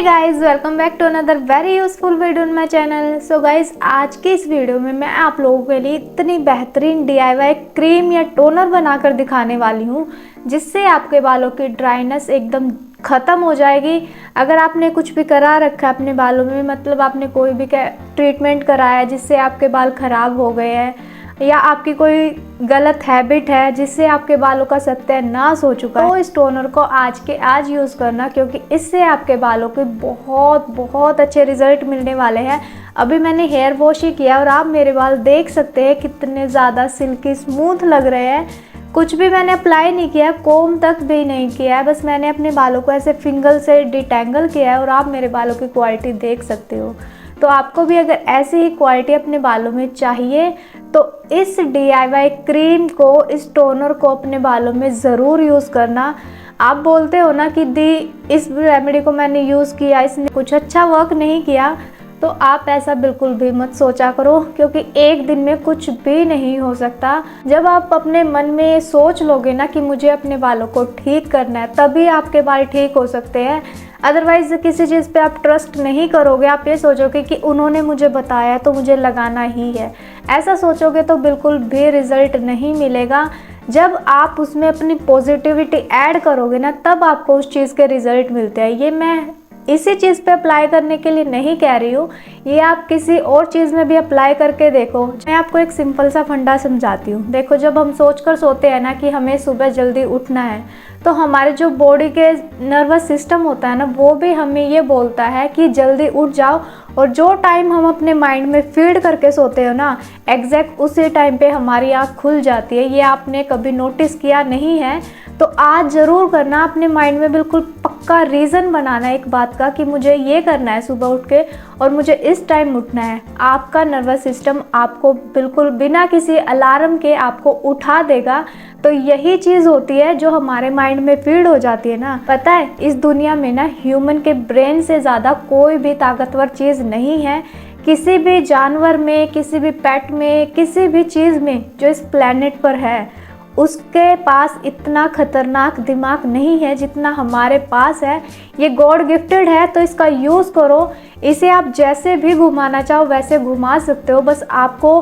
Guys, welcome back to another very useful video on my channel. So guys, आज की इस video में मैं आप लोगों के लिए इतनी बेहतरीन DIY क्रीम या टोनर बनाकर दिखाने वाली हूँ जिससे आपके बालों की ड्राइनेस एकदम ख़त्म हो जाएगी। अगर आपने कुछ भी करा रखा है अपने बालों में, मतलब आपने कोई भी ट्रीटमेंट कराया जिससे आपके बाल ख़राब हो गए हैं, या आपकी कोई गलत हैबिट है जिससे आपके बालों का सत्यानाश हो चुका है, तो इस टोनर को आज के आज यूज़ करना, क्योंकि इससे आपके बालों के बहुत अच्छे रिजल्ट मिलने वाले हैं। अभी मैंने हेयर वॉश ही किया और आप मेरे बाल देख सकते हैं कितने ज़्यादा सिल्की स्मूथ लग रहे हैं। कुछ भी मैंने अप्लाई नहीं किया, कोम तक भी नहीं किया है, बस मैंने अपने बालों को ऐसे फिंगर से डिटेंगल किया है और आप मेरे बालों की क्वालिटी देख सकते हो। तो आपको भी अगर ऐसी ही क्वालिटी अपने बालों में चाहिए तो इस DIY क्रीम को, इस टोनर को अपने बालों में ज़रूर यूज़ करना। आप बोलते हो ना कि दी इस रेमेडी को मैंने यूज़ किया, इसने कुछ अच्छा वर्क नहीं किया, तो आप ऐसा बिल्कुल भी मत सोचा करो, क्योंकि एक दिन में कुछ भी नहीं हो सकता। जब आप अपने मन में सोच लोगे ना कि मुझे अपने बालों को ठीक करना है, तभी आपके बाल ठीक हो सकते हैं। अदरवाइज़ किसी चीज़ पे आप ट्रस्ट नहीं करोगे, आप ये सोचोगे कि उन्होंने मुझे बताया तो मुझे लगाना ही है, ऐसा सोचोगे तो बिल्कुल भी रिज़ल्ट नहीं मिलेगा। जब आप उसमें अपनी पॉजिटिविटी ऐड करोगे ना, तब आपको उस चीज़ के रिज़ल्ट मिलते हैं। ये मैं इसी चीज़ पे अप्लाई करने के लिए नहीं कह रही हूँ, ये आप किसी और चीज़ में भी अप्लाई करके देखो। मैं आपको एक सिंपल सा फंडा समझाती हूँ। देखो, जब हम सोचकर सोते हैं ना कि हमें सुबह जल्दी उठना है, तो हमारे जो बॉडी के नर्वस सिस्टम होता है ना, वो भी हमें ये बोलता है कि जल्दी उठ जाओ। और जो टाइम हम अपने माइंड में फीड करके सोते हो ना, एग्जैक्ट उसी टाइम पे हमारी आँख खुल जाती है। ये आपने कभी नोटिस किया नहीं है तो आज ज़रूर करना। अपने माइंड में बिल्कुल पक्का रीज़न बनाना है एक बात का कि मुझे ये करना है सुबह उठ के और मुझे इस टाइम उठना है। आपका नर्वस सिस्टम आपको बिल्कुल बिना किसी अलार्म के आपको उठा देगा। तो यही चीज़ होती है जो हमारे माइंड में फीड हो जाती है ना। पता है, इस दुनिया में ना ह्यूमन के ब्रेन से ज़्यादा कोई भी ताकतवर चीज़ नहीं है। किसी भी जानवर में, किसी भी पेट में, किसी भी चीज़ में जो इस प्लेनेट पर है, उसके पास इतना खतरनाक दिमाग नहीं है जितना हमारे पास है। ये गॉड गिफ्टेड है, तो इसका यूज़ करो। इसे आप जैसे भी घुमाना चाहो वैसे घुमा सकते हो। बस आपको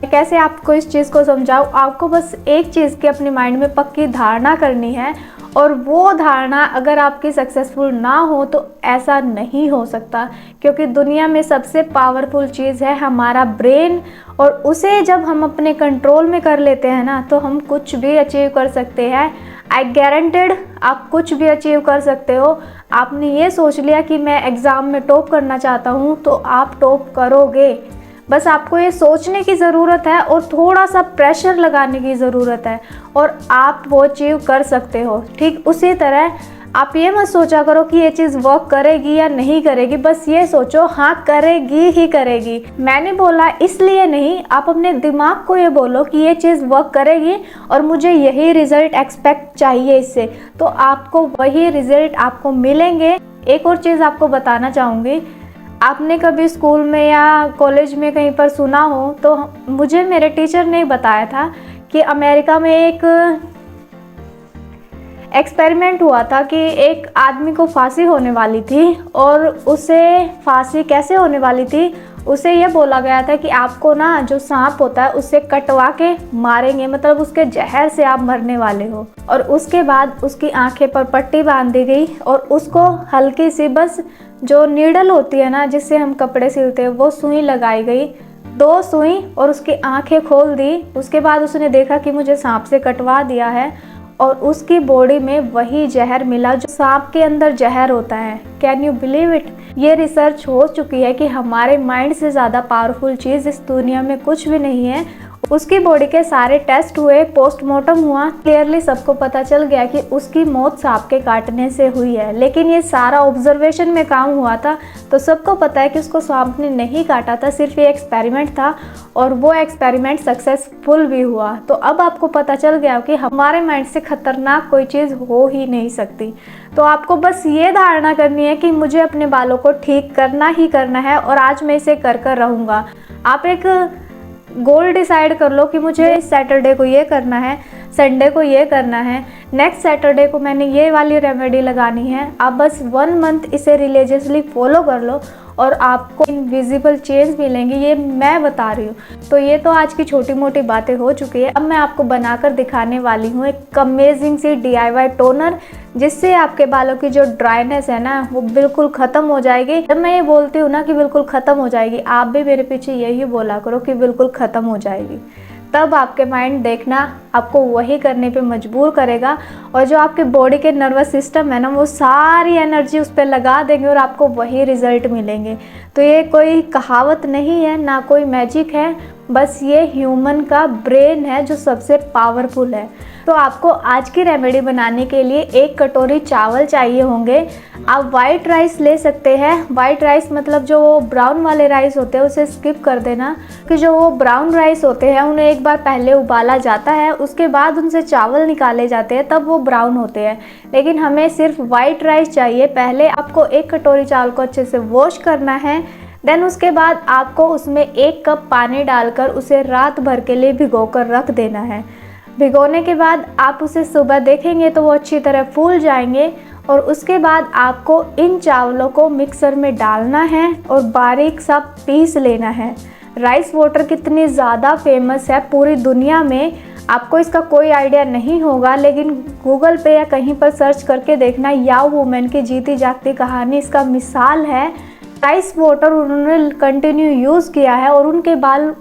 कैसे आपको इस चीज़ को समझाऊँ, आपको बस एक चीज़ की अपने माइंड में पक्की धारणा करनी है, और वो धारणा अगर आपकी सक्सेसफुल ना हो तो ऐसा नहीं हो सकता, क्योंकि दुनिया में सबसे पावरफुल चीज़ है हमारा ब्रेन, और उसे जब हम अपने कंट्रोल में कर लेते हैं ना, तो हम कुछ भी अचीव कर सकते हैं। आई गारंटेड आप कुछ भी अचीव कर सकते हो। आपने ये सोच लिया कि मैं एग्ज़ाम में टॉप करना चाहता हूँ, तो आप टॉप करोगे। बस आपको ये सोचने की ज़रूरत है और थोड़ा सा प्रेशर लगाने की ज़रूरत है, और आप वो अचीव कर सकते हो। ठीक उसी तरह आप ये मत सोचा करो कि ये चीज़ वर्क करेगी या नहीं करेगी, बस ये सोचो हाँ करेगी ही करेगी। मैंने बोला इसलिए नहीं, आप अपने दिमाग को ये बोलो कि ये चीज़ वर्क करेगी और मुझे यही रिज़ल्ट एक्सपेक्ट चाहिए इससे, तो आपको वही रिज़ल्ट आपको मिलेंगे। एक और चीज़ आपको बताना चाहूँगी, आपने कभी स्कूल में या कॉलेज में कहीं पर सुना हो, तो मुझे मेरे टीचर ने बताया था कि अमेरिका में एक एक्सपेरिमेंट हुआ था कि एक आदमी को फांसी होने वाली थी, और उसे फांसी कैसे होने वाली थी, उसे ये बोला गया था कि आपको ना जो सांप होता है उससे कटवा के मारेंगे, मतलब उसके जहर से आप मरने वाले हो। और उसके बाद उसकी आंखें पर पट्टी बांध दी गई और उसको हल्की सी बस जो नीडल होती है ना जिससे हम कपड़े सिलते हैं, वो सुई लगाई गई, 2 सुई, और उसकी आंखें खोल दी। उसके बाद उसने देखा कि मुझे सांप से कटवा दिया है, और उसकी बॉडी में वही जहर मिला जो सांप के अंदर जहर होता है। Can you believe it? ये रिसर्च हो चुकी है कि हमारे माइंड से ज़्यादा पावरफुल चीज़ इस दुनिया में कुछ भी नहीं है। उसकी बॉडी के सारे टेस्ट हुए, पोस्टमार्टम हुआ, क्लियरली सबको पता चल गया कि उसकी मौत सांप के काटने से हुई है। लेकिन ये सारा ऑब्जर्वेशन में काम हुआ था, तो सबको पता है कि उसको सांप ने नहीं काटा था, सिर्फ ये एक्सपेरिमेंट था, और वो एक्सपेरिमेंट सक्सेसफुल भी हुआ। तो अब आपको पता चल गया कि हमारे माइंड से खतरनाक कोई चीज़ हो ही नहीं सकती। तो आपको बस ये धारणा करनी है कि मुझे अपने बालों को ठीक करना ही करना है, और आज मैं इसे कर कर रहूँगा। आप एक गोल डिसाइड कर लो कि मुझे इस सैटरडे को ये करना है, संडे को ये करना है, नेक्स्ट सैटरडे को मैंने ये वाली रेमेडी लगानी है। आप बस 1 मंथ इसे रिलीजियसली फॉलो कर लो और आपको इनविजिबल चेंज मिलेंगे, ये मैं बता रही हूँ। तो ये तो आज की छोटी मोटी बातें हो चुकी है। अब मैं आपको बनाकर दिखाने वाली हूँ एक अमेजिंग सी DIY टोनर, जिससे आपके बालों की जो ड्राइनेस है ना वो बिल्कुल ख़त्म हो जाएगी। जब मैं ये बोलती हूँ ना कि बिल्कुल ख़त्म हो जाएगी, आप भी मेरे पीछे यही बोला करो कि बिल्कुल ख़त्म हो जाएगी। तब आपके माइंड देखना आपको वही करने पे मजबूर करेगा, और जो आपके बॉडी के नर्वस सिस्टम है ना वो सारी एनर्जी उस पर लगा देंगे और आपको वही रिजल्ट मिलेंगे। तो ये कोई कहावत नहीं है, ना कोई मैजिक है, बस ये ह्यूमन का ब्रेन है जो सबसे पावरफुल है। तो आपको आज की रेमेडी बनाने के लिए 1 कटोरी चावल चाहिए होंगे। आप वाइट राइस ले सकते हैं। वाइट राइस मतलब जो वो ब्राउन वाले राइस होते हैं उसे स्किप कर देना, कि जो वो ब्राउन राइस होते हैं उन्हें एक बार पहले उबाला जाता है, उसके बाद उनसे चावल निकाले जाते हैं, तब वो ब्राउन होते हैं। लेकिन हमें सिर्फ वाइट राइस चाहिए। पहले आपको 1 कटोरी चावल को अच्छे से वॉश करना है। देन उसके बाद आपको उसमें 1 कप पानी डालकर उसे रात भर के लिए भिगो कर रख देना है। भिगोने के बाद आप उसे सुबह देखेंगे तो वो अच्छी तरह फूल जाएंगे, और उसके बाद आपको इन चावलों को मिक्सर में डालना है और बारीक सा पीस लेना है। राइस वाटर कितनी ज़्यादा फेमस है पूरी दुनिया में, आपको इसका कोई आइडिया नहीं होगा, लेकिन गूगल पे या कहीं पर सर्च करके देखना, याओ वुमेन की जीती जागती कहानी इसका मिसाल है। राइस वाटर उन्होंने कंटिन्यू यूज़ किया है और उनके बाल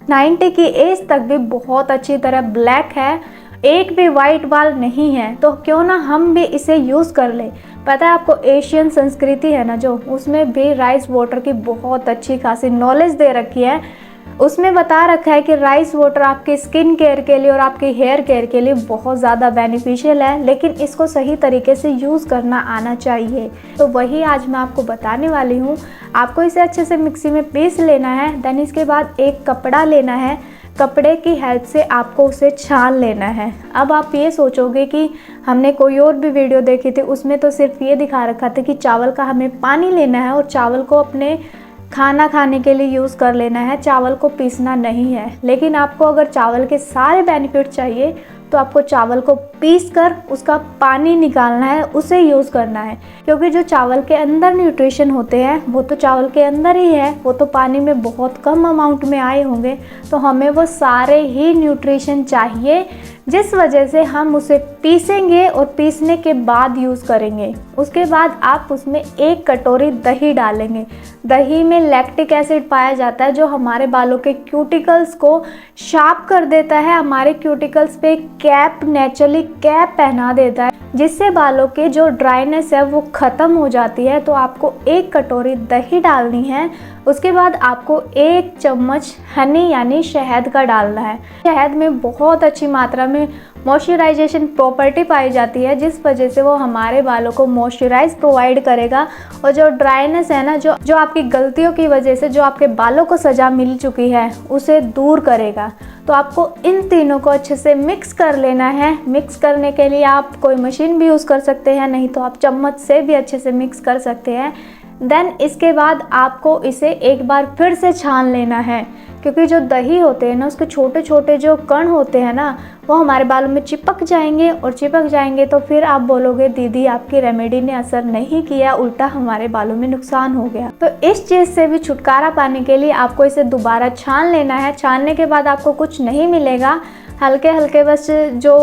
90 की एज तक भी बहुत अच्छी तरह ब्लैक है, एक भी वाइट बाल नहीं है। तो क्यों ना हम भी इसे यूज़ कर ले। पता है आपको एशियन संस्कृति है ना जो, उसमें भी राइस वाटर की बहुत अच्छी खासी नॉलेज दे रखी है। उसमें बता रखा है कि राइस वाटर आपके स्किन केयर के लिए और आपके हेयर केयर के लिए बहुत ज़्यादा बेनिफिशियल है, लेकिन इसको सही तरीके से यूज़ करना आना चाहिए। तो वही आज मैं आपको बताने वाली हूँ। आपको इसे अच्छे से मिक्सी में पीस लेना है। देन इसके बाद एक कपड़ा लेना है, कपड़े की हेल्प से आपको उसे छान लेना है। अब आप ये सोचोगे कि हमने कोई और भी वीडियो देखी थी, उसमें तो सिर्फ ये दिखा रखा था कि चावल का हमें पानी लेना है और चावल को अपने खाना खाने के लिए यूज़ कर लेना है, चावल को पीसना नहीं है। लेकिन आपको अगर चावल के सारे बेनिफिट चाहिए तो आपको चावल को पीस कर उसका पानी निकालना है, उसे यूज़ करना है। क्योंकि जो चावल के अंदर न्यूट्रिशन होते हैं वो तो चावल के अंदर ही है, वो तो पानी में बहुत कम अमाउंट में आए होंगे, तो हमें वो सारे ही न्यूट्रिशन चाहिए, जिस वजह से हम उसे पीसेंगे और पीसने के बाद यूज़ करेंगे। उसके बाद आप उसमें 1 कटोरी दही डालेंगे। दही में लैक्टिक एसिड पाया जाता है जो हमारे बालों के क्यूटिकल्स को शार्प कर देता है, हमारे क्यूटिकल्स पे कैप, नेचुरली कैप पहना देता है, जिससे बालों के जो ड्राइनेस है वो ख़त्म हो जाती है। तो आपको 1 कटोरी दही डालनी है। उसके बाद आपको 1 चम्मच हनी यानी शहद का डालना है। शहद में बहुत अच्छी मात्रा में मॉइस्चराइजेशन प्रॉपर्टी पाई जाती है, जिस वजह से वो हमारे बालों को मॉइस्चराइज प्रोवाइड करेगा और जो ड्राइनेस है ना, जो आपकी गलतियों की वजह से जो आपके बालों को सज़ा मिल चुकी है उसे दूर करेगा। तो आपको इन तीनों को अच्छे से मिक्स कर लेना है। मिक्स करने के लिए आप कोई मशीन भी यूज़ कर सकते हैं, नहीं तो आप चम्मच से भी अच्छे से मिक्स कर सकते हैं। देन इसके बाद आपको इसे एक बार फिर से छान लेना है, क्योंकि जो दही होते हैं ना उसके छोटे छोटे जो कण होते हैं ना वो हमारे बालों में चिपक जाएंगे, और चिपक जाएंगे तो फिर आप बोलोगे दीदी आपकी रेमेडी ने असर नहीं किया, उल्टा हमारे बालों में नुकसान हो गया। तो इस चीज़ से भी छुटकारा पाने के लिए आपको इसे दोबारा छान लेना है। छानने के बाद आपको कुछ नहीं मिलेगा, हल्के हल्के बस जो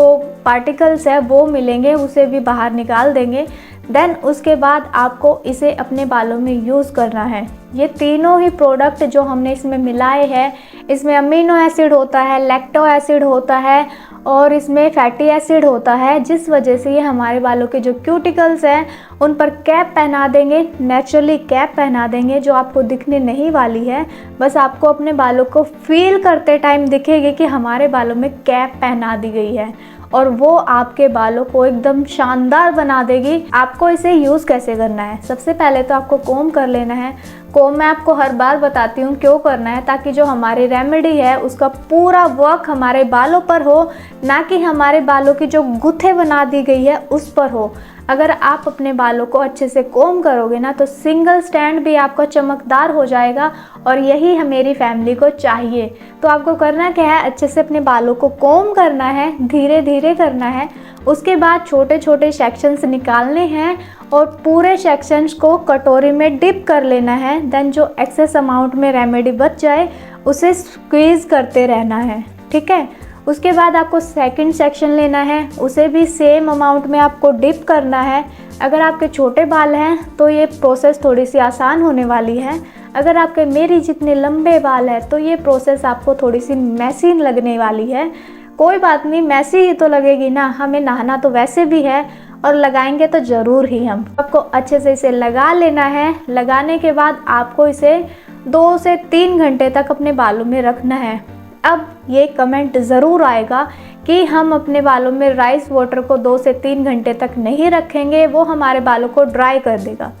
पार्टिकल्स है वो मिलेंगे, उसे भी बाहर निकाल देंगे। देन उसके बाद आपको इसे अपने बालों में यूज़ करना है। ये तीनों ही प्रोडक्ट जो हमने इसमें मिलाए हैं, इसमें अमीनो एसिड होता है, लैक्टो एसिड होता है और इसमें फैटी एसिड होता है, जिस वजह से ये हमारे बालों के जो क्यूटिकल्स हैं उन पर कैप पहना देंगे, नेचुरली कैप पहना देंगे जो आपको दिखने नहीं वाली है। बस आपको अपने बालों को फील करते टाइम दिखेगी कि हमारे बालों में कैप पहना दी गई है, और वो आपके बालों को एकदम शानदार बना देगी। आपको इसे यूज़ कैसे करना है, सबसे पहले तो आपको कोम कर लेना है। कोम मैं आपको हर बार बताती हूँ क्यों करना है, ताकि जो हमारी रेमेडी है उसका पूरा वर्क हमारे बालों पर हो, ना कि हमारे बालों की जो गुत्थे बना दी गई है उस पर हो। अगर आप अपने बालों को अच्छे से कोम करोगे ना तो सिंगल स्टैंड भी आपका चमकदार हो जाएगा और यही मेरी फैमिली को चाहिए। तो आपको करना क्या है, अच्छे से अपने बालों को कोम करना है, धीरे धीरे करना है। उसके बाद छोटे छोटे सेक्शंस निकालने हैं और पूरे सेक्शंस को कटोरी में डिप कर लेना है। देन जो एक्सेस अमाउंट में रेमेडी बच जाए उसे स्क्वीज़ करते रहना है, ठीक है। उसके बाद आपको सेकंड सेक्शन लेना है, उसे भी सेम अमाउंट में आपको डिप करना है। अगर आपके छोटे बाल हैं तो ये प्रोसेस थोड़ी सी आसान होने वाली है। अगर आपके मेरी जितने लंबे बाल हैं तो ये प्रोसेस आपको थोड़ी सी मैसी लगने वाली है। कोई बात नहीं, मैसी ही तो लगेगी ना, हमें नहाना तो वैसे भी है और लगाएंगे तो ज़रूर ही हम। आपको अच्छे से इसे लगा लेना है। लगाने के बाद आपको इसे 2 से 3 घंटे तक अपने बालों में रखना है। अब ये कमेंट ज़रूर आएगा कि हम अपने बालों में राइस वाटर को 2 से 3 घंटे तक नहीं रखेंगे, वो हमारे बालों को ड्राई कर देगा।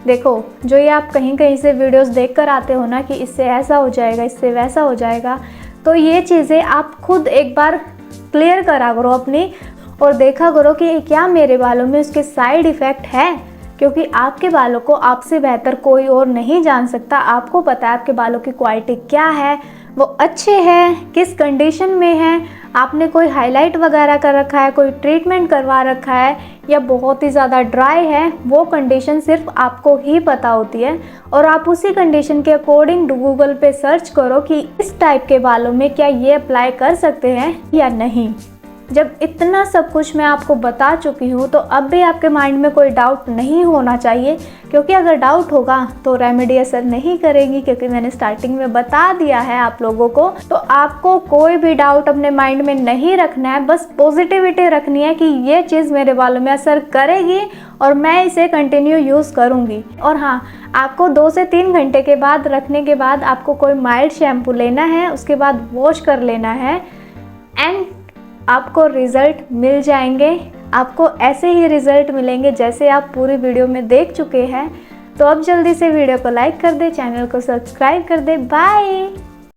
देखो, जो ये आप कहीं कहीं से वीडियोस देख कर आते हो ना कि इससे ऐसा हो जाएगा, इससे वैसा हो जाएगा, तो ये चीज़ें आप खुद एक बार क्लियर करा करो अपनी और देखा करो कि क्या मेरे बालों में उसके साइड इफ़ेक्ट है। क्योंकि आपके बालों को आपसे बेहतर कोई और नहीं जान सकता। आपको पता है आपके बालों की क्वालिटी क्या है, वो अच्छे हैं, किस कंडीशन में हैं, आपने कोई हाईलाइट वगैरह कर रखा है, कोई ट्रीटमेंट करवा रखा है या बहुत ही ज़्यादा ड्राई है, वो कंडीशन सिर्फ आपको ही पता होती है। और आप उसी कंडीशन के अकॉर्डिंग गूगल पे सर्च करो कि इस टाइप के बालों में क्या ये अप्लाई कर सकते हैं या नहीं। जब इतना सब कुछ मैं आपको बता चुकी हूँ तो अब भी आपके माइंड में कोई डाउट नहीं होना चाहिए, क्योंकि अगर डाउट होगा तो रेमेडी असर नहीं करेगी, क्योंकि मैंने स्टार्टिंग में बता दिया है आप लोगों को। तो आपको कोई भी डाउट अपने माइंड में नहीं रखना है, बस पॉजिटिविटी रखनी है कि ये चीज़ मेरे बालों में असर करेगी और मैं इसे कंटिन्यू यूज़ करूँगी। और हाँ, आपको 2 से 3 घंटे के बाद रखने के बाद आपको कोई माइल्ड शैम्पू लेना है, उसके बाद वॉश कर लेना है एंड आपको रिज़ल्ट मिल जाएंगे। आपको ऐसे ही रिज़ल्ट मिलेंगे जैसे आप पूरी वीडियो में देख चुके हैं। तो अब जल्दी से वीडियो को लाइक कर दे, चैनल को सब्सक्राइब कर दे। बाय।